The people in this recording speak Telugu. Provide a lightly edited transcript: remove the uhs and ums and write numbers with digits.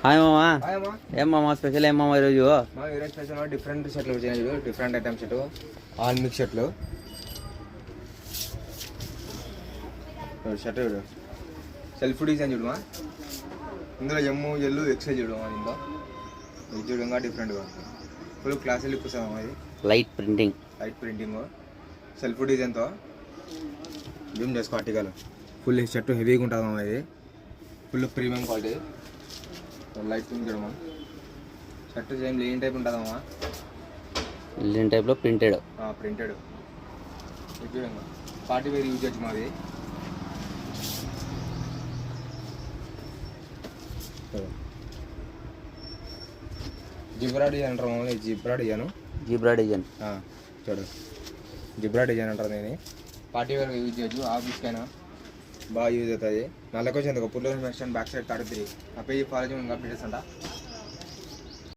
హాయ్ మామా. హాయ్ అమ్మా. ఏం మామా స్పెషల్ ఏం మామా ఈరోజు? ఈరోజు స్పెషల్ డిఫరెంట్ షర్ట్లు వచ్చినాయి చూడు, different item shirt, all mix షర్ట్లు. షర్ట్ చూడు, సెల్ఫ్ డిజైన్ చూడమా, ఇందులో ఎమ్ము ఎల్లు ఎక్సైజ్ చూడమా, ఇందులో ఇది చూడంగా డిఫరెంట్గా ఫుల్ క్లాస్ లుక్ వస్తామా. ఇది లైట్ ప్రింటింగ్ సెల్ఫ్ డిజైన్తో జూమ్ చేసుకో ఆర్టికల్. ఫుల్ షర్ట్ హెవీగా ఉంటుందమ్మా, ఇది full premium quality. Light print చూడమా, షర్ట్ సేమ్ లేని టైప్ ఉంటుందమ్మా, లిన్ టైప్లో ప్రింటెడ్. ప్రింటెడ్ ఇది చూడంగా పార్టీ వేర్ యూజ్ చేయొచ్చు మాది. జిబ్రా డిజైన్ అంటారు మామూలు, జిబ్రా డిజైన్ చూడు, జిబ్రా డిజైన్ అంటారు. నేను పార్టీ వేర్ యూజ్ చేయొచ్చు, ఆఫీస్కైనా బాగా యూజ్ అవుతుంది. నల్లకొచ్చింది ఒక పుల్లో మెన్షన్ బ్యాక్ సైడ్ 33 ఆ పేజీ ఫాలో చేయడం కంప్లీట్ చేస్తా.